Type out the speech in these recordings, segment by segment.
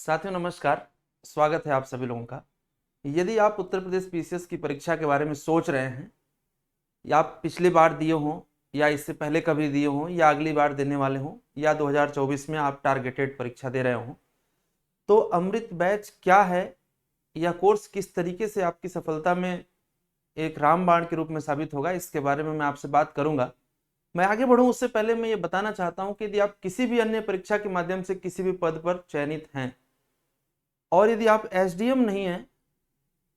साथियों नमस्कार। स्वागत है आप सभी लोगों का। यदि आप उत्तर प्रदेश पीसीएस की परीक्षा के बारे में सोच रहे हैं या आप पिछली बार दिए हों या इससे पहले कभी दिए हों या अगली बार देने वाले हों या 2024 में आप टारगेटेड परीक्षा दे रहे हों, तो अमृत बैच क्या है, यह कोर्स किस तरीके से आपकी सफलता में एक रामबाण के रूप में साबित होगा, इसके बारे में मैं आपसे बात करूंगा। मैं आगे बढ़ूं उससे पहले मैं ये बताना चाहता हूं कि यदि आप किसी भी अन्य परीक्षा के माध्यम से किसी भी पद पर चयनित हैं और यदि आप एसडीएम नहीं हैं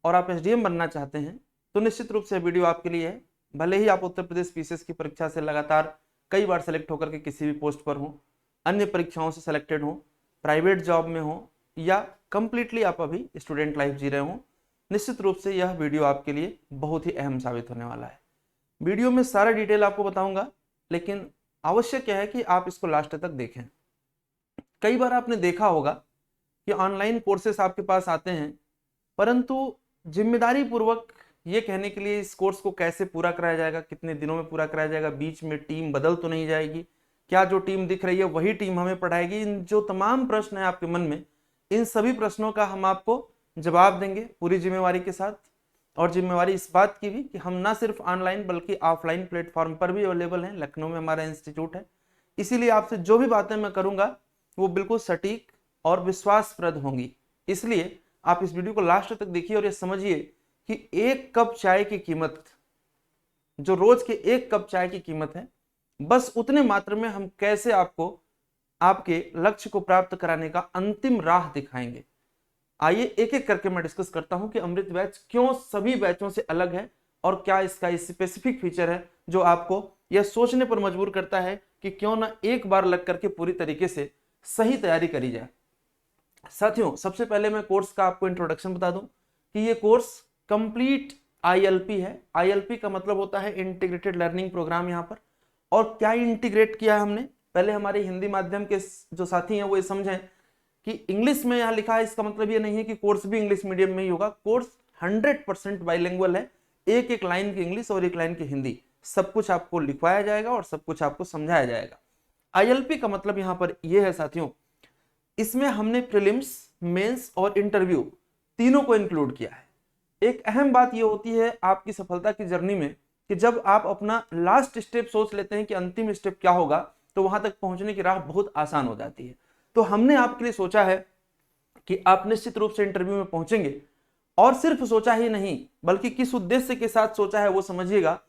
और आप एसडीएम बनना चाहते हैं तो निश्चित रूप से वीडियो आपके लिए है। भले ही आप उत्तर प्रदेश पीसीएस की परीक्षा से लगातार कई बार सेलेक्ट होकर के किसी भी पोस्ट पर हो, अन्य परीक्षाओं से सेलेक्टेड हो, प्राइवेट जॉब में हो या कंप्लीटली आप अभी स्टूडेंट लाइफ जी रहे हो, निश्चित रूप से यह वीडियो आपके लिए बहुत ही अहम साबित होने वाला है। वीडियो में सारा डिटेल आपको बताऊंगा, लेकिन आवश्यक क्या है कि आप इसको लास्ट तक देखें। कई बार आपने देखा होगा कि ऑनलाइन कोर्सेस आपके पास आते हैं, परंतु जिम्मेदारी पूर्वक ये कहने के लिए इस कोर्स को कैसे पूरा कराया जाएगा, कितने दिनों में पूरा कराया जाएगा, बीच में टीम बदल तो नहीं जाएगी, क्या जो टीम दिख रही है वही टीम हमें पढ़ाएगी, इन जो तमाम प्रश्न है आपके मन में, इन सभी प्रश्नों का हम आपको जवाब देंगे पूरी जिम्मेवारी के साथ। और जिम्मेवारी इस बात की भी कि हम ना सिर्फ ऑनलाइन बल्कि ऑफलाइन प्लेटफॉर्म पर भी अवेलेबल हैं। लखनऊ में हमारा इंस्टीट्यूट है, इसीलिए आपसे जो भी बातें मैं करूंगा वो बिल्कुल सटीक और विश्वासप्रद होंगी। इसलिए आप इस वीडियो को लास्ट तक देखिए और ये समझिए कि एक कप चाय की कीमत, जो रोज के एक कप चाय की कीमत है, बस उतने मात्र में हम कैसे आपको आपके लक्ष्य को प्राप्त कराने का अंतिम राह दिखाएंगे। आइए एक एक करके मैं डिस्कस करता हूं कि अमृत बैच क्यों सभी बैचों से अलग है और क्या इसका स्पेसिफिक फीचर है जो आपको यह सोचने पर मजबूर करता है कि क्यों ना एक बार लग करके पूरी तरीके से सही तैयारी करी जाए। साथियों, सबसे पहले मैं कोर्स का आपको इंट्रोडक्शन बता दूं कि ये कोर्स कंप्लीट आईएलपी है। आईएलपी का मतलब होता है इंटीग्रेटेड लर्निंग प्रोग्राम। यहाँ पर और क्या इंटीग्रेट किया है हमने, पहले हमारे हिंदी माध्यम के जो साथी हैं वो ये समझें कि इंग्लिश में यहाँ लिखा है, इसका मतलब ये नहीं है कि कोर्स भी इंग्लिश मीडियम में ही होगा। कोर्स 100% बाइलिंगुअल है, एक एक लाइन की इंग्लिश और एक लाइन की हिंदी, सब कुछ आपको लिखवाया जाएगा और सब कुछ आपको समझाया जाएगा। आईएलपी का मतलब यहाँ पर यह है साथियों, इसमें हमने प्रीलिम्स, मेंस और इंटरव्यू तीनों को इंक्लूड किया है। एक अहम बात यह होती है आपकी सफलता की जर्नी में कि जब आप अपना लास्ट स्टेप सोच लेते हैं कि अंतिम स्टेप क्या होगा, तो वहां तक पहुंचने की राह बहुत आसान हो जाती है। तो हमने आपके लिए सोचा है कि आप निश्चित रूप से इंटरव्यू में पहुंचेंगे, और सिर्फ सोचा ही नहीं बल्कि किस उद्देश्य के साथ सोचा है वो समझिएगा।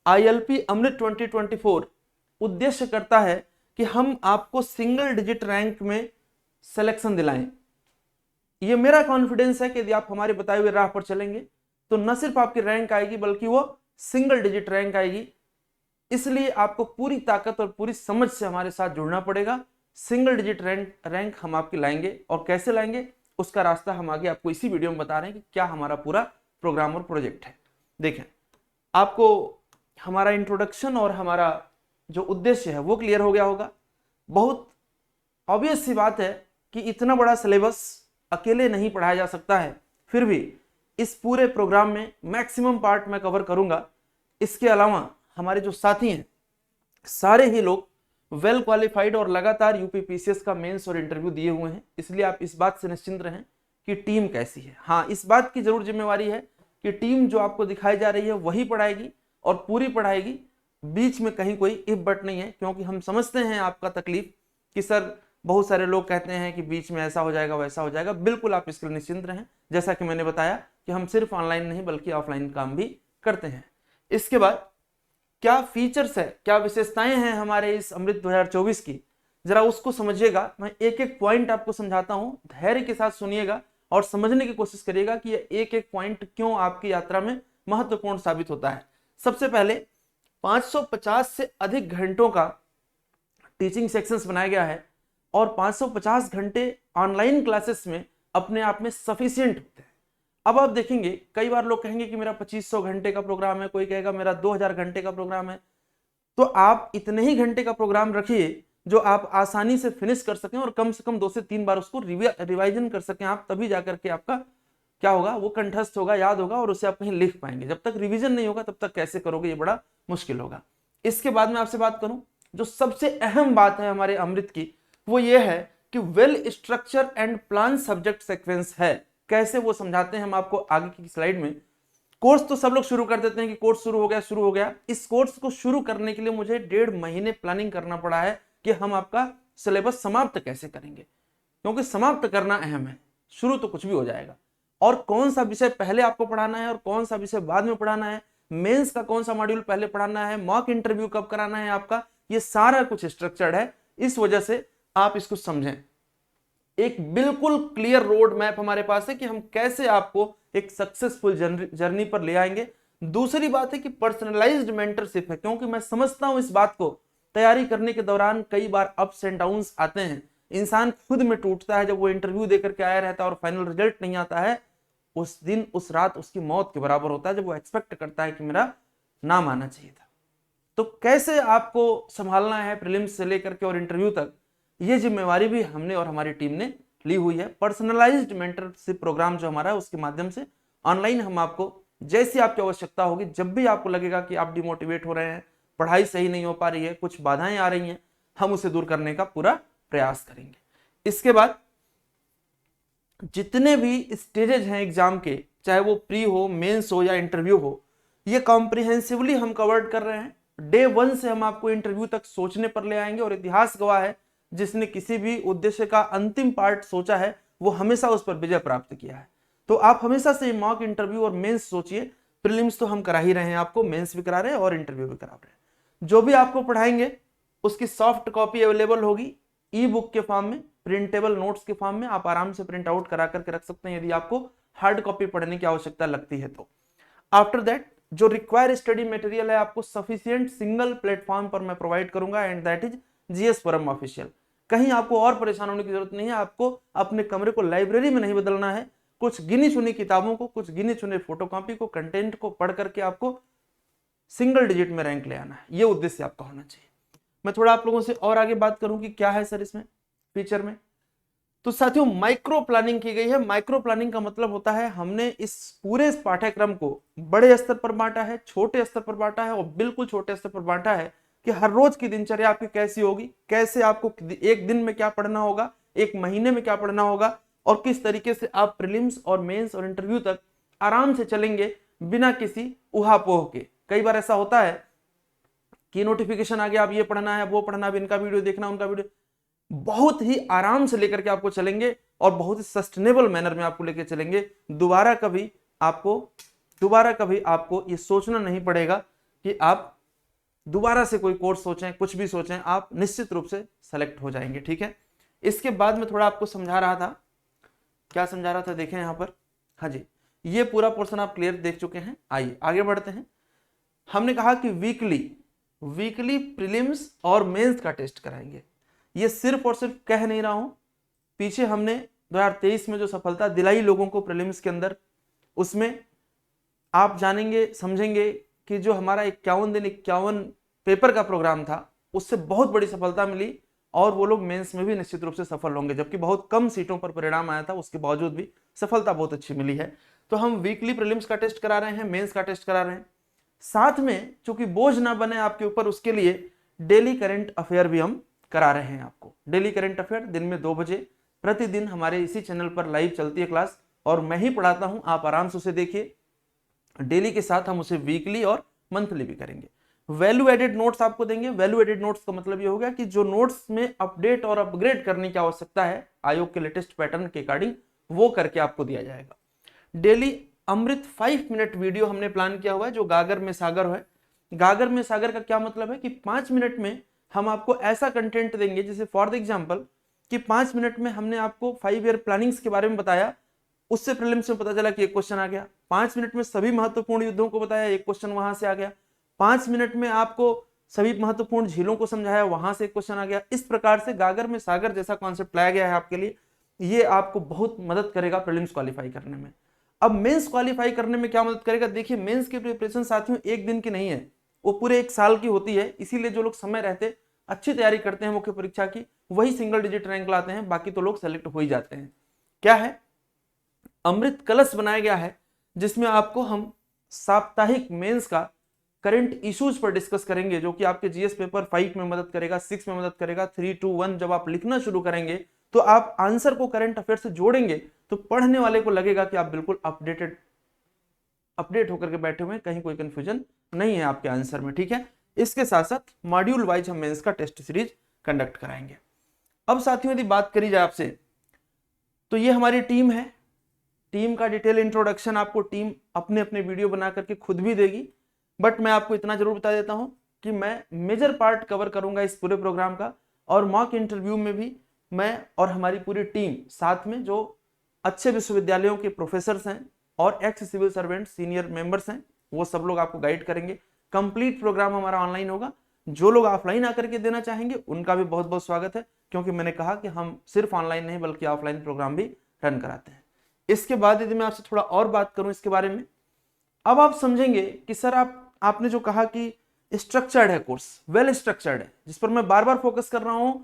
आईएलपी अमृत 2024 उद्देश्य करता है कि हम आपको सिंगल डिजिट रैंक में सिलेक्शन दिलाएं। ये मेरा कॉन्फिडेंस है कि यदि आप हमारे बताए हुए राह पर चलेंगे तो न सिर्फ आपकी रैंक आएगी बल्कि वो सिंगल डिजिट रैंक आएगी। इसलिए आपको पूरी ताकत और पूरी समझ से हमारे साथ जुड़ना पड़ेगा। सिंगल डिजिट रैंक हम आपकी लाएंगे, और कैसे लाएंगे उसका रास्ता हम आगे आपको इसी वीडियो में बता रहे हैं कि क्या हमारा पूरा प्रोग्राम और प्रोजेक्ट है। देखें, आपको हमारा इंट्रोडक्शन और हमारा जो उद्देश्य है वो क्लियर हो गया होगा। बहुत ऑब्वियस सी बात है कि इतना बड़ा सिलेबस अकेले नहीं पढ़ाया जा सकता है, फिर भी इस पूरे प्रोग्राम में मैक्सिमम पार्ट मैं कवर करूंगा। इसके अलावा हमारे जो साथी हैं सारे ही लोग वेल क्वालिफाइड और लगातार यूपी पीसीएस का मेंस और इंटरव्यू दिए हुए हैं, इसलिए आप इस बात से निश्चिंत रहें कि टीम कैसी है। हाँ, इस बात की जरूर जिम्मेवारी है कि टीम जो आपको दिखाई जा रही है वही पढ़ाएगी और पूरी पढ़ाएगी, बीच में कहीं कोई इफ बट नहीं है। क्योंकि हम समझते हैं आपका तकलीफ कि सर बहुत सारे लोग कहते हैं कि बीच में ऐसा हो जाएगा वैसा हो जाएगा। बिल्कुल आप इसके लिए निश्चिंत रहें। जैसा कि मैंने बताया कि हम सिर्फ ऑनलाइन नहीं बल्कि ऑफलाइन काम भी करते हैं। इसके बाद क्या फीचर्स है, क्या विशेषताएं हैं हमारे इस अमृत 2024 की, जरा उसको समझिएगा। मैं एक एक पॉइंट आपको समझाता हूं, धैर्य के साथ सुनिएगा और समझने की कोशिश करिएगा कि यह एक एक पॉइंट क्यों आपकी यात्रा में महत्वपूर्ण साबित होता है। सबसे पहले 550 से अधिक घंटों का टीचिंग सेक्शंस बनाया गया है और 550 घंटे ऑनलाइन क्लासेस में अपने आप में सफिशिएंट होते हैं। अब आप देखेंगे कई बार लोग कहेंगे कि मेरा 2500 घंटे का प्रोग्राम है, कोई कहेगा मेरा 2000 घंटे का प्रोग्राम है। तो आप इतने ही घंटे का प्रोग्राम रखिए जो आप आसानी से फिनिश कर सकें और कम से कम 2 से 3 बार उसको रिवाइजन कर सकें आप, तभी जाकर के आपका क्या होगा, वो कंठस्थ होगा, याद होगा और उसे आप कहीं लिख पाएंगे। जब तक रिवीजन नहीं होगा तब तक कैसे करोगे, ये बड़ा मुश्किल होगा। इसके बाद में आपसे बात करूं, जो सबसे अहम बात है हमारे अमृत की वो ये है कि well structure and plan subject sequence है। कैसे वो समझाते हैं हम आपको आगे की स्लाइड में। कोर्स तो सब लोग शुरू कर देते हैं कि कोर्स शुरू हो गया। इस कोर्स को शुरू करने के लिए मुझे 1.5 महीने प्लानिंग करना पड़ा है कि हम आपका सिलेबस समाप्त कैसे करेंगे, क्योंकि समाप्त करना अहम है, शुरू तो कुछ भी हो जाएगा। और कौन सा विषय पहले आपको पढ़ाना है और कौन सा विषय बाद में पढ़ाना है, मेंस का कौन सा मॉड्यूल पहले पढ़ाना है, मॉक इंटरव्यू कब कराना है आपका, ये सारा कुछ स्ट्रक्चर्ड है। इस वजह से आप इसको समझें। एक बिल्कुल क्लियर रोड मैप हमारे पास है कि हम कैसे आपको एक सक्सेसफुल जर्नी पर ले आएंगे। दूसरी बात है कि पर्सनलाइज्ड मेंटरशिप है, क्योंकि मैं समझता हूं इस बात को, तैयारी करने के दौरान कई बार अप्स एंड डाउन्स आते हैं, इंसान खुद में टूटता है जब वो इंटरव्यू देकर के आया रहता है और फाइनल रिजल्ट नहीं आता है। उस दिन उस रात उसकी मौत के बराबर होता है, जब वो एक्सपेक्ट करता है कि मेरा नाम आना चाहिए था। तो कैसे आपको संभालना है प्रीलिम्स से लेकर के और इंटरव्यू तक, ये जिम्मेवारी भी हमने और हमारी टीम ने ली हुई है। पर्सनलाइज्ड मेंटरशिप प्रोग्राम जो हमारा है उसके माध्यम से ऑनलाइन हम आपको जैसी आपकी आवश्यकता होगी, जब भी आपको लगेगा कि आप डिमोटिवेट हो रहे हैं, पढ़ाई सही नहीं हो पा रही है, कुछ बाधाएं आ रही हैं, हम उसे दूर करने का पूरा प्रयास करेंगे। इसके बाद जितने भी स्टेजेस हैं एग्जाम के, चाहे वो प्री हो, मेंस हो या इंटरव्यू हो, ये कॉम्प्रिहेंसिवली हम कवर्ड कर रहे हैं। डे 1 से हम आपको इंटरव्यू तक सोचने पर ले आएंगे, और इतिहास गवाह है जिसने किसी भी उद्देश्य का अंतिम पार्ट सोचा है वो हमेशा उस पर विजय प्राप्त किया है। तो आप हमेशा से मॉक इंटरव्यू और मेंस सोचिए। प्रीलिम्स तो हम करा ही रहे हैं आपको, मेंस भी करा रहे हैं और इंटरव्यू भी करा रहे हैं। जो भी आपको पढ़ाएंगे उसकी सॉफ्ट कॉपी अवेलेबल होगी ई बुक के फॉर्म में, प्रिंटेबल नोट्स के फॉर्म में। आप आराम से प्रिंट आउट करा करके रख सकते हैं यदि आपको हार्ड कॉपी पढ़ने की आवश्यकता लगती है तो। आफ्टर दैट जो रिक्वायर स्टडी मटेरियल है आपको सफिशिएंट सिंगल प्लेटफॉर्म पर मैं प्रोवाइड करूंगा, and that is GS forum official. कहीं आपको और परेशान होने की जरूरत नहीं है। आपको अपने कमरे को लाइब्रेरी में नहीं बदलना है। कुछ गिनी चुनी किताबों को, कुछ गिने चुने फोटोकॉपी को, कंटेंट को पढ़ करके आपको सिंगल डिजिट में रैंक ले आना है, ये उद्देश्य आपका होना चाहिए। मैं थोड़ा आप लोगों से और आगे बात करूं कि क्या है सर इसमें फीचर में। तो साथियों माइक्रो प्लानिंग की गई है। माइक्रो प्लानिंग का मतलब होता है हमने इस पूरे पाठ्यक्रम को बड़े स्तर पर बांटा है, छोटे स्तर पर बांटा है और बिल्कुल छोटे स्तर पर बांटा है कि हर रोज की दिनचर्या आपकी कैसी होगी, कैसे आपको एक दिन में क्या पढ़ना होगा, एक महीने में क्या पढ़ना होगा, और किस तरीके से आप प्रीलिम्स और मेंस और इंटरव्यू तक आराम से चलेंगे बिना किसी उहापोह के। कई बार ऐसा होता है कि नोटिफिकेशन आ गया, अब ये पढ़ना है, वो पढ़ना, अब इनका वीडियो देखना, उनका वीडियो। बहुत ही आराम से लेकर के आपको चलेंगे और बहुत ही सस्टेनेबल मैनर में आपको लेकर चलेंगे। दोबारा कभी आपको ये सोचना नहीं पड़ेगा कि आप दोबारा से कोई कोर्स सोचें, कुछ भी सोचें, आप निश्चित रूप से सेलेक्ट हो जाएंगे। ठीक है, इसके बाद में थोड़ा आपको समझा रहा था, क्या समझा रहा था देखें यहां पर। हाँ जी, ये पूरा पोर्शन आप क्लियर देख चुके हैं। आइए आगे बढ़ते हैं। हमने कहा कि वीकली प्रीलिम्स और मेंस का टेस्ट कराएंगे। ये सिर्फ और सिर्फ कह नहीं रहा हूं, पीछे हमने 2023 में जो सफलता दिलाई लोगों को प्रीलिम्स के अंदर, उसमें आप जानेंगे समझेंगे कि जो हमारा 51 दिन 51 पेपर का प्रोग्राम था उससे बहुत बड़ी सफलता मिली, और वो लोग मेंस में भी निश्चित रूप से सफल होंगे, जबकि बहुत कम सीटों पर परिणाम आया था, उसके बावजूद भी सफलता बहुत अच्छी मिली है। तो हम वीकली प्रीलिम्स का टेस्ट करा रहे हैं, मेंस का टेस्ट करा रहे हैं, साथ में चूंकि बोझ ना बने आपके ऊपर, उसके लिए डेली करंट अफेयर भी हम करा रहे हैं आपको। डेली करंट अफेयर दिन में 2 बजे प्रतिदिन हमारे इसी चैनल पर लाइव चलती है क्लास, और मैं ही पढ़ाता हूं, आप आराम से उसे देखिए। डेली के साथ हम उसे वीकली और मंथली भी करेंगे। वैल्यू एडेड नोट्स आपको देंगे। वैल्यू एडेड नोट्स का मतलब ये हो गया कि जो नोट्स में अपडेट और अपग्रेड करने की आवश्यकता है आयोग के लेटेस्ट पैटर्न के अकॉर्डिंग, वो करके आपको दिया जाएगा। डेली अमृत 5 मिनट वीडियो हमने प्लान किया हुआ है, जो गागर में सागर है। गागर में सागर का क्या मतलब है कि 5 मिनट में हम आपको ऐसा कंटेंट देंगे, जैसे फॉर द एग्जांपल कि 5 मिनट में हमने आपको 5 ईयर प्लानिंग्स के बारे में बताया, उससे प्रीलिम्स में पता चला कि एक क्वेश्चन आ गया। 5 मिनट में सभी महत्वपूर्ण युद्धों को बताया, एक क्वेश्चन वहां से आ गया। 5 मिनट में आपको सभी महत्वपूर्ण झीलों को समझाया, वहां से एक क्वेश्चन आ गया। इस प्रकार से गागर में सागर जैसा कॉन्सेप्ट लाया गया है आपके लिए। ये आपको बहुत मदद करेगा प्रीलिम्स क्वालिफाई करने में। अब मेंस क्वालिफाई करने में क्या मदद करेगा, देखिए मेंस की प्रिपरेशन साथियों एक दिन की नहीं है, वो पूरे 1 साल की होती है। इसीलिए जो लोग समय रहते अच्छी तैयारी करते हैं मुख्य परीक्षा की, वही सिंगल डिजिट रैंक लाते हैं, बाकी तो लोग सेलेक्ट हो ही जाते हैं। क्या है, अमृत कलश बनाया गया है, जिसमें आपको हम साप्ताहिक मेंस का करंट इश्यूज पर डिस्कस करेंगे, जो कि आपके जीएस पेपर 5 में मदद करेगा, 6 में मदद करेगा, 3, 2, 1 जब आप लिखना शुरू करेंगे तो आप आंसर को करंट अफेयर से जोड़ेंगे तो पढ़ने वाले को लगेगा कि आप बिल्कुल अपडेट होकर के बैठे हुए हैं, कहीं कोई कंफ्यूजन नहीं है आपके आंसर में। ठीक है, इसके साथ साथ मॉड्यूल वाइज हम मेंस का टेस्ट सीरीज कंडक्ट कराएंगे। अब साथियों यदि बात करी जाए आपसे, तो ये हमारी टीम है। टीम का डिटेल इंट्रोडक्शन आपको टीम अपने अपने वीडियो बना करके खुद भी देगी, बट मैं आपको इतना जरूर बता देता हूं कि मैं मेजर पार्ट कवर करूंगा इस पूरे प्रोग्राम का, और मॉक इंटरव्यू में भी मैं और हमारी पूरी टीम साथ में जो अच्छे विश्वविद्यालयों के प्रोफेसर्स हैं और ex civil servant senior members हैं, वो सब लोग आपको गाइड करेंगे। कंप्लीट प्रोग्राम हमारा ऑनलाइन होगा। जो लोग ऑफलाइन आकर के देना चाहेंगे उनका भी बहुत बहुत स्वागत है, क्योंकि मैंने कहा कि हम सिर्फ ऑनलाइन नहीं बल्कि ऑफलाइन प्रोग्राम भी रन कराते हैं। इसके बाद यदि मैं आपसे थोड़ा और बात करूं इसके बारे में, अब आप समझेंगे कि सर आपने जो कहा कि स्ट्रक्चर्ड है कोर्स, वेल स्ट्रक्चर्ड है, जिस पर मैं बार बार फोकस कर रहा हूं।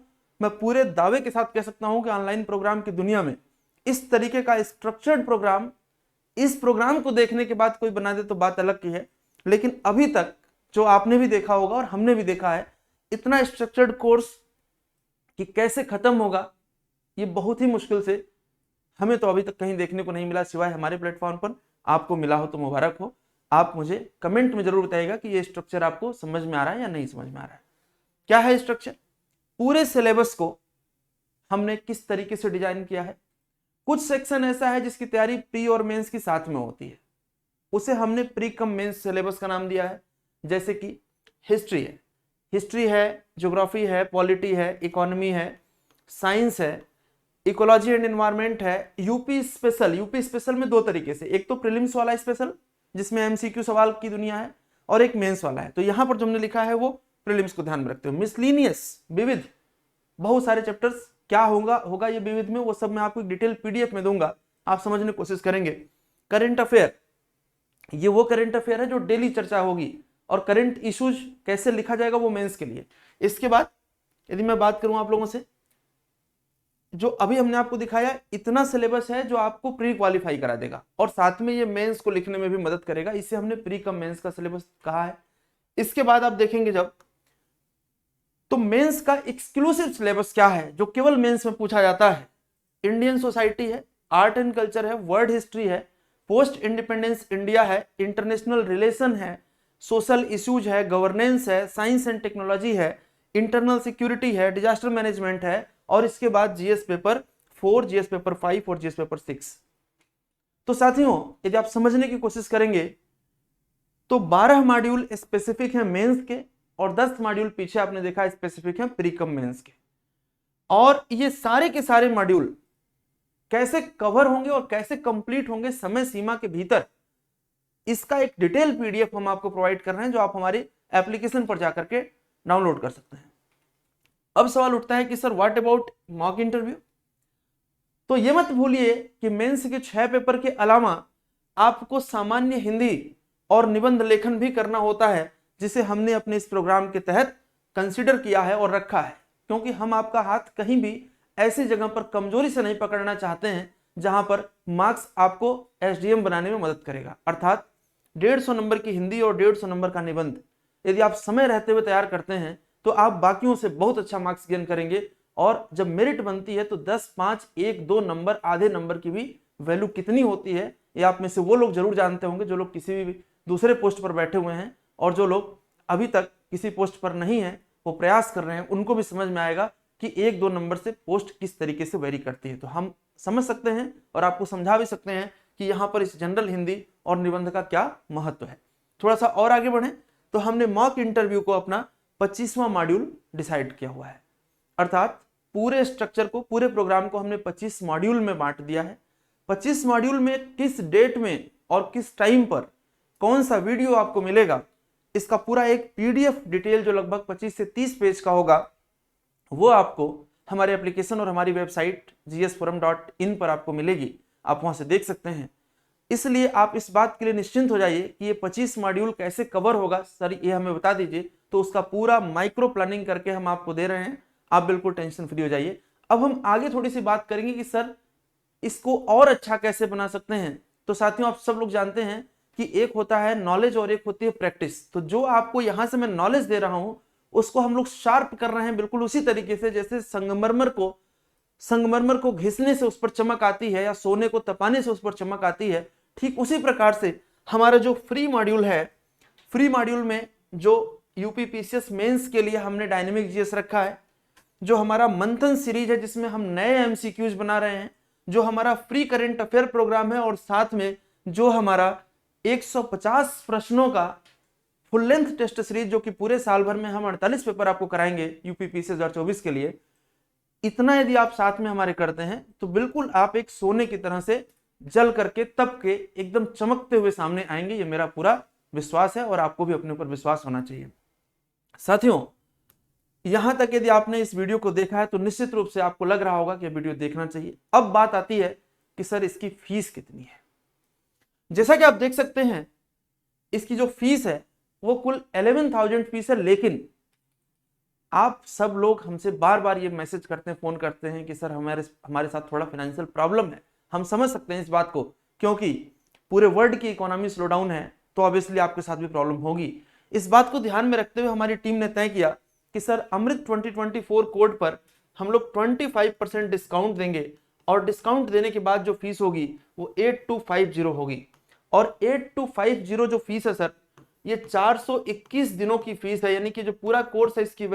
मैं पूरे दावे के साथ कह सकता हूं कि ऑनलाइन प्रोग्राम की दुनिया में इस तरीके का स्ट्रक्चर्ड प्रोग्राम, इस प्रोग्राम को देखने के बाद कोई बना दे तो बात अलग की है, लेकिन अभी तक जो आपने भी देखा होगा और हमने भी देखा है, इतना स्ट्रक्चर्ड कोर्स कि कैसे खत्म होगा ये बहुत ही मुश्किल से, हमें तो अभी तक कहीं देखने को नहीं मिला, सिवाय हमारे प्लेटफॉर्म पर। आपको मिला हो तो मुबारक हो। आप मुझे कमेंट में जरूर बताइएगा कि ये स्ट्रक्चर आपको समझ में आ रहा है या नहीं समझ में आ रहा है। क्या है स्ट्रक्चर? पूरे सिलेबस को हमने किस तरीके से डिजाइन किया है। कुछ सेक्शन ऐसा है जिसकी तैयारी प्री और मेंस की साथ में होती है, उसे हमने प्री कम मेंस सिलेबस का नाम दिया है। जैसे कि हिस्ट्री है, ज्योग्राफी है, पॉलिटी है, इकोनॉमी है, साइंस है, इकोलॉजी एंड एनवायरनमेंट है, यूपी स्पेशल में दो तरीके से, एक तो प्रीलिम्स वाला स्पेशल जिसमें एमसीक्यू सवाल की दुनिया है, और एक मेंस वाला है। तो यहां पर जो हमने लिखा है वो प्रीलिम्स को ध्यान में रखते हुए। मिसलिनियस, विविध, बहुत सारे चैप्टर्स, क्या होगा ये विविध में, वो सब मैं आपको डिटेल पीडीएफ में दूंगा, आप समझने की कोशिश करेंगे। करंट अफेयर, ये वो करंट अफेयर है जो डेली चर्चा होगी, और करंट इश्यूज कैसे लिखा जाएगा वो मेंस के लिए। इसके बाद यदि मैं बात करूं आप लोगों से, जो अभी हमने आपको दिखाया इतना सिलेबस है जो आपको प्री क्वालिफाई करा देगा, और साथ में ये मेंस को लिखने में भी मदद करेगा, इसे हमने प्री कम मेंस का सिलेबस कहा है। इसके बाद आप देखेंगे जब, तो मेंस का एक्सक्लूसिव सिलेबस क्या है जो केवल मेंस में पूछा जाता है। इंडियन सोसाइटी है, आर्ट एंड कल्चर है, वर्ल्ड हिस्ट्री है, पोस्ट इंडिपेंडेंस इंडिया है, इंटरनेशनल रिलेशन है, सोशल इश्यूज है, गवर्नेंस है, साइंस एंड टेक्नोलॉजी है, इंटरनल सिक्योरिटी है, डिजास्टर मैनेजमेंट है, और इसके बाद जीएस पेपर 4, जीएस पेपर 5 और जीएस पेपर 6। तो साथियों यदि आप समझने की कोशिश करेंगे तो 12 मॉड्यूल स्पेसिफिक हैं मेंस के, और 10 मॉड्यूल पीछे आपने देखा स्पेसिफिक हैं प्री कम मेंस के। और ये सारे के सारे मॉड्यूल कैसे कवर होंगे और कैसे कंप्लीट होंगे समय सीमा के भीतर, इसका एक डिटेल पीडीएफ हम आपको प्रोवाइड कर रहे हैं, जो आप हमारी एप्लीकेशन पर जाकर के डाउनलोड कर सकते हैं। अब सवाल उठता है कि sir what about mock interview? तो ये मत भूलिए कि मेंस के 6 पेपर के अलावा आपको सामान्य हिंदी और निबंध लेखन भी करना होता है, जिसे हमने अपने इस प्रोग्राम के तहत कंसीडर किया है और रखा है, क्योंकि हम आपका हाथ कहीं भी ऐसी जगह पर कमजोरी से नहीं पकड़ना चाहते हैं जहां पर मार्क्स आपको एसडीएम बनाने में मदद करेगा। अर्थात 150 नंबर की हिंदी और 150 नंबर का निबंध यदि आप समय रहते हुए तैयार करते हैं तो आप बाकियों से बहुत अच्छा मार्क्स गेन करेंगे, और जब मेरिट बनती है तो 10, 5, 1, 2 नंबर, आधे नंबर की भी वैल्यू कितनी होती है ये आप में से वो लोग जरूर जानते होंगे जो लोग किसी भी दूसरे पोस्ट पर बैठे हुए हैं, और जो लोग अभी तक किसी पोस्ट पर नहीं है वो प्रयास कर रहे हैं, उनको भी समझ में आएगा कि 1-2 नंबर से पोस्ट किस तरीके से वेरी करती है। तो हम समझ सकते हैं और आपको समझा भी सकते हैं कि यहाँ पर इस जनरल हिंदी और निबंध का क्या महत्व है। थोड़ा सा और आगे बढ़े तो हमने मॉक इंटरव्यू को अपना 25वां मॉड्यूल डिसाइड किया हुआ है, अर्थात पूरे स्ट्रक्चर को, पूरे प्रोग्राम को हमने 25 मॉड्यूल में बांट दिया है। 25 मॉड्यूल में किस डेट में और किस टाइम पर कौन सा वीडियो आपको मिलेगा, इसका पूरा एक पीडीएफ डिटेल जो लगभग 25 से 30 पेज का होगा, वो आपको हमारे एप्लीकेशन और हमारी वेबसाइट gsforum.in पर आपको मिलेगी। आप वहां से देख सकते हैं। इसलिए आप इस बात के लिए निश्चिंत हो जाइए कि ये 25 मॉड्यूल कैसे कवर होगा, सर ये हमें बता दीजिए, तो उसका पूरा माइक्रो प्लानिंग करके हम आपको दे रहे हैं। आप बिल्कुल टेंशन फ्री हो जाइए। अब हम आगे थोड़ी सी बात करेंगे कि सर इसको और अच्छा कैसे बना सकते हैं। तो साथियों आप सब लोग जानते हैं कि एक होता है नॉलेज और एक होती है प्रैक्टिस। तो जो आपको यहां से मैं नॉलेज दे रहा हूं उसको हम लोग शार्प कर रहे हैं, बिल्कुल उसी तरीके से जैसे संगमरमर को संगमरमर को घिसने से उस पर चमक आती है या सोने को तपाने से उस पर चमक आती है, ठीक उसी प्रकार से हमारा जो फ्री मॉड्यूल है, फ्री मॉड्यूल में जो यूपीपीसीएस मेंस के लिए हमने डायनेमिक जीएस रखा है, जो हमारा मंथन सीरीज है जिसमें हम नए एमसीक्यूज बना रहे हैं, जो हमारा फ्री करंट अफेयर प्रोग्राम है, और साथ में जो हमारा 150 प्रश्नों का फुल लेंथ टेस्ट सीरीज जो कि पूरे साल भर में हम 48 पेपर आपको कराएंगे यूपीपीसीएस 2024 के लिए, इतना यदि आप साथ में हमारे करते हैं तो बिल्कुल आप एक सोने की तरह से जल करके तप के एकदम चमकते हुए सामने आएंगे। ये मेरा पूरा विश्वास है और आपको भी अपने ऊपर विश्वास होना चाहिए। साथियों, यहां तक यदि आपने इस वीडियो को देखा है तो निश्चित रूप से आपको लग रहा होगा कि वीडियो देखना चाहिए। अब बात आती है कि सर इसकी फीस कितनी है। जैसा कि आप देख सकते हैं इसकी जो फीस है वो कुल 11,000 फीस है, लेकिन आप सब लोग हमसे बार बार ये मैसेज करते हैं, फोन करते हैं कि सर हमारे साथ थोड़ा फाइनेंशियल प्रॉब्लम है। हम समझ सकते हैं इस बात को, क्योंकि पूरे वर्ल्ड की इकोनॉमी स्लो डाउन है, तो ऑब्वियसली आपके साथ भी प्रॉब्लम होगी। इस बात को ध्यान में रखते हुए हमारी टीम ने तय किया कि सर अमृत 2024 कोड पर हम लोग 25% डिस्काउंट देंगे, और डिस्काउंट देने के बाद जो फीस होगी वो 8250 होगी। और 8250 जो फीस है सर, ये 421 दिनों की फीस है, यानी कि जो पूरा कोर्स है इसकी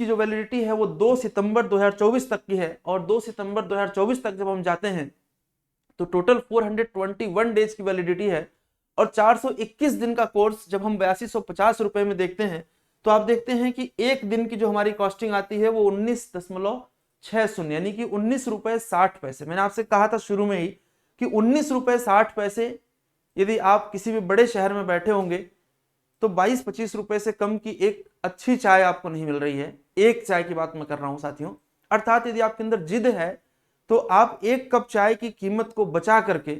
जो वैलिडिटी है वो 2 सितंबर 2024 तक की है। और 2 सितंबर 2024 तक जब हम जाते हैं तो टोटल 421 डेज की वैलिडिटी है। और 421 दिन का कोर्स जब हम 8250 रुपए में देखते हैं तो आप देखते हैं कि एक दिन की जो हमारी कॉस्टिंग आती है वो 19.60, यानी कि 19 रुपए 60 पैसे। मैंने आपसे कहा था शुरू में ही कि 19 रुपए 60 पैसे यदि आप किसी भी बड़े शहर में बैठे होंगे तो 22-25 रुपए से कम की एक अच्छी चाय आपको नहीं मिल रही है। एक चाय की बात मैं कर रहा हूं साथियों। अर्थात यदि आपके अंदर जिद है तो आप एक कप चाय की कीमत को बचा करके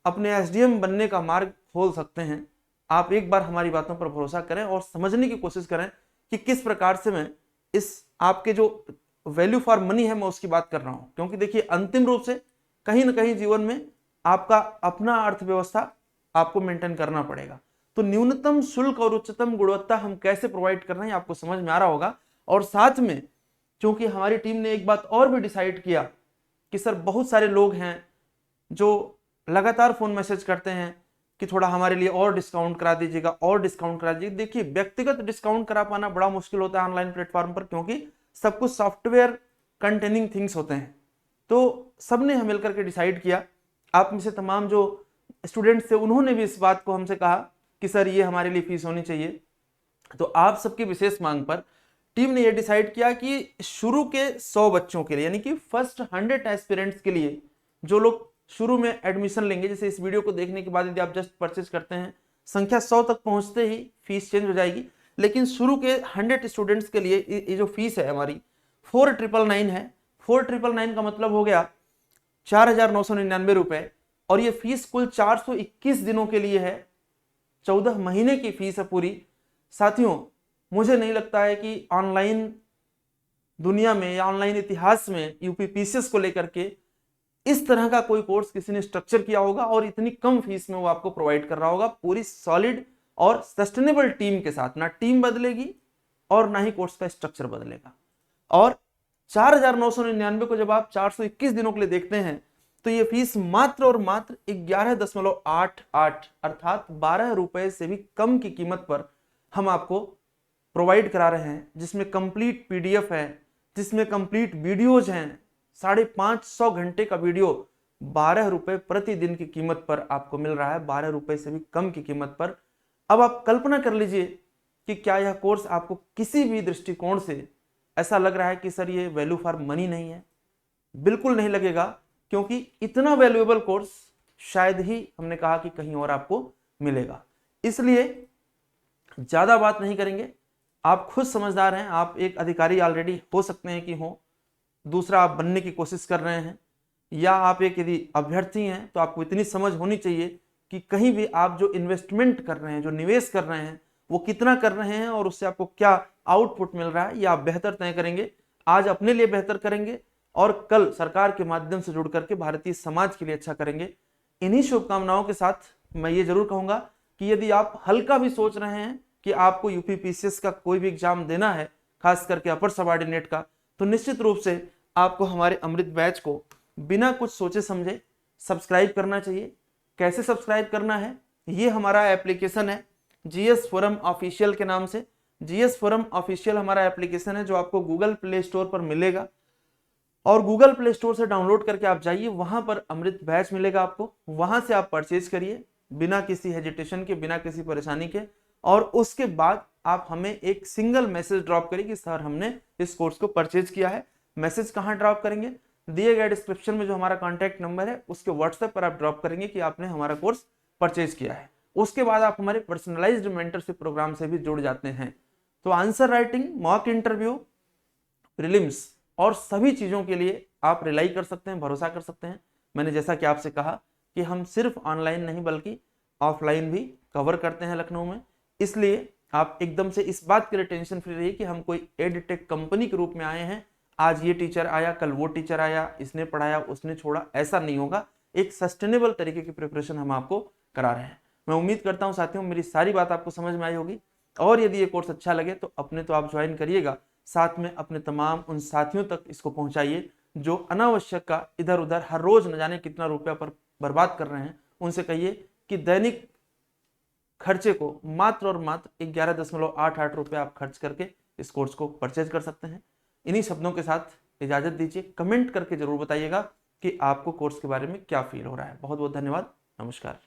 अपने एसडीएम बनने का मार्ग खोल सकते हैं। आप एक बार हमारी बातों पर भरोसा करें और समझने की कोशिश करें कि किस प्रकार से मैं इस आपके जो वैल्यू फॉर मनी है मैं उसकी बात कर रहा हूं। क्योंकि देखिए, अंतिम रूप से कहीं ना कहीं जीवन में आपका अपना अर्थव्यवस्था आपको मेंटेन करना पड़ेगा। तो न्यूनतम शुल्क और उच्चतम गुणवत्ता हम कैसे प्रोवाइड कर रहे हैं आपको समझ में आ रहा होगा। और साथ में क्योंकि हमारी टीम ने एक बात और भी डिसाइड किया कि सर बहुत सारे लोग हैं जो लगातार फोन मैसेज करते हैं कि थोड़ा हमारे लिए और डिस्काउंट करा दीजिएगा, और डिस्काउंट करा दीजिए। देखिए, व्यक्तिगत डिस्काउंट करा पाना बड़ा मुश्किल होता है ऑनलाइन प्लेटफॉर्म पर, क्योंकि सब कुछ सॉफ्टवेयर कंटेनिंग थिंग्स होते हैं। तो सबने हम मिलकर के डिसाइड किया, आप में से तमाम जो स्टूडेंट्स थे उन्होंने भी इस बात को हमसे कहा कि सर ये हमारे लिए फीस होनी चाहिए। तो आप सबकी विशेष मांग पर टीम ने यह डिसाइड किया कि शुरू के 100 बच्चों के लिए, यानी कि फर्स्ट 100 एस्पिरेंट्स के लिए, जो लोग शुरू में एडमिशन लेंगे, जैसे इस वीडियो को देखने के बाद यदि आप जस्ट परचेज करते हैं, संख्या 100 तक पहुंचते ही फीस चेंज हो जाएगी। लेकिन शुरू के 100 स्टूडेंट्स के लिए ये जो फीस है हमारी 4,999 है। 4,999 का मतलब हो गया 4,999 रुपए। और ये फीस कुल 421 दिनों के लिए है, 14 महीने की फीस है पूरी। साथियों, मुझे नहीं लगता है कि ऑनलाइन दुनिया में या ऑनलाइन इतिहास में यूपीपीसीएस को लेकर के इस तरह का कोई कोर्स किसी ने स्ट्रक्चर किया होगा और इतनी कम फीस में वो आपको प्रोवाइड कर रहा होगा, पूरी सॉलिड और सस्टेनेबल टीम के साथ। ना टीम बदलेगी और ना ही कोर्स का स्ट्रक्चर बदलेगा। और 4,999 को जब आप 421 दिनों के लिए देखते हैं तो ये फीस मात्र और मात्र 11.88 अर्थात 12 रुपए से भी कम की कीमत पर हम आपको प्रोवाइड करा रहे हैं, जिसमें कंप्लीट पीडीएफ है, जिसमें कंप्लीट वीडियोज हैं। 550 घंटे का वीडियो 12 रुपए प्रतिदिन की कीमत पर आपको मिल रहा है, 12 रुपए से भी कम की कीमत पर। अब आप कल्पना कर लीजिए कि क्या यह कोर्स आपको किसी भी दृष्टिकोण से ऐसा लग रहा है कि सर ये वैल्यू फॉर मनी नहीं है? बिल्कुल नहीं लगेगा, क्योंकि इतना वैल्यूएबल कोर्स शायद ही हमने कहा कि कहीं और आपको मिलेगा। इसलिए ज्यादा बात नहीं करेंगे, आप खुद समझदार हैं, आप एक अधिकारी ऑलरेडी हो सकते हैं कि हो, दूसरा आप बनने की कोशिश कर रहे हैं, या आप एक यदि अभ्यर्थी हैं तो आपको इतनी समझ होनी चाहिए कि कहीं भी आप जो इन्वेस्टमेंट कर रहे हैं, जो निवेश कर रहे हैं, वो कितना कर रहे हैं और उससे आपको क्या आउटपुट मिल रहा है, ये आप बेहतर तय करेंगे। आज अपने लिए बेहतर करेंगे और कल सरकार के माध्यम से जुड़ करके भारतीय समाज के लिए अच्छा करेंगे। इन्हीं शुभकामनाओं के साथ मैं ये जरूर कहूंगा कि यदि आप हल्का भी सोच रहे हैं कि आपको यूपीपीसीएस का कोई भी एग्जाम देना है, खास करके अपर सबऑर्डिनेट का, तो निश्चित रूप से आपको हमारे अमृत बैच को बिना कुछ सोचे समझे सब्सक्राइब करना चाहिए। कैसे सब्सक्राइब करना है, ये हमारा एप्लीकेशन है जीएस फोरम ऑफिशियल के नाम से। जीएस फोरम ऑफिशियल हमारा एप्लीकेशन है जो आपको गूगल प्ले स्टोर पर मिलेगा, और गूगल प्ले स्टोर से डाउनलोड करके आप जाइए, वहां पर अमृत बैच मिलेगा आपको, वहां से आप परचेज करिए बिना किसी हेजिटेशन के, बिना किसी परेशानी के। और उसके बाद आप हमें एक सिंगल मैसेज ड्रॉप करिए कि सर हमने इस कोर्स को परचेज किया है। मैसेज कहाँ ड्रॉप करेंगे, दिए गए डिस्क्रिप्शन में जो हमारा कॉन्टैक्ट नंबर है उसके व्हाट्सएप पर आप ड्रॉप करेंगे कि आपने हमारा कोर्स परचेज किया है। उसके बाद आप हमारे पर्सनलाइज्ड मेंटरशिप प्रोग्राम से भी जुड़ जाते हैं। तो answer writing, mock interview, prelims और सभी चीज़ों के लिए आप रिलाई कर सकते हैं, भरोसा कर सकते हैं। मैंने जैसा कि आपसे कहा कि हम सिर्फ ऑनलाइन नहीं बल्कि ऑफलाइन भी कवर करते हैं लखनऊ में, इसलिए आप एकदम से इस बात के लिए टेंशन फ्री रहिए कि हम कोई एडटेक कंपनी के रूप में आए हैं, आज ये टीचर आया कल वो टीचर आया, इसने पढ़ाया उसने छोड़ा, ऐसा नहीं होगा। एक सस्टेनेबल तरीके की प्रिपरेशन हम आपको करा रहे हैं। मैं उम्मीद करता हूँ साथियों मेरी सारी बात आपको समझ में आई होगी, और यदि ये कोर्स अच्छा लगे तो अपने तो आप ज्वाइन करिएगा, साथ में अपने तमाम उन साथियों तक इसको पहुंचाइए जो अनावश्यक का इधर उधर हर रोज न जाने कितना रुपया पर बर्बाद कर रहे हैं। उनसे कहिए कि दैनिक खर्चे को मात्र और मात्र 11.88 रुपये आप खर्च करके इस कोर्स को परचेज कर सकते हैं। इन्हीं शब्दों के साथ इजाजत दीजिए। कमेंट करके जरूर बताइएगा कि आपको कोर्स के बारे में क्या फील हो रहा है। बहुत बहुत धन्यवाद, नमस्कार।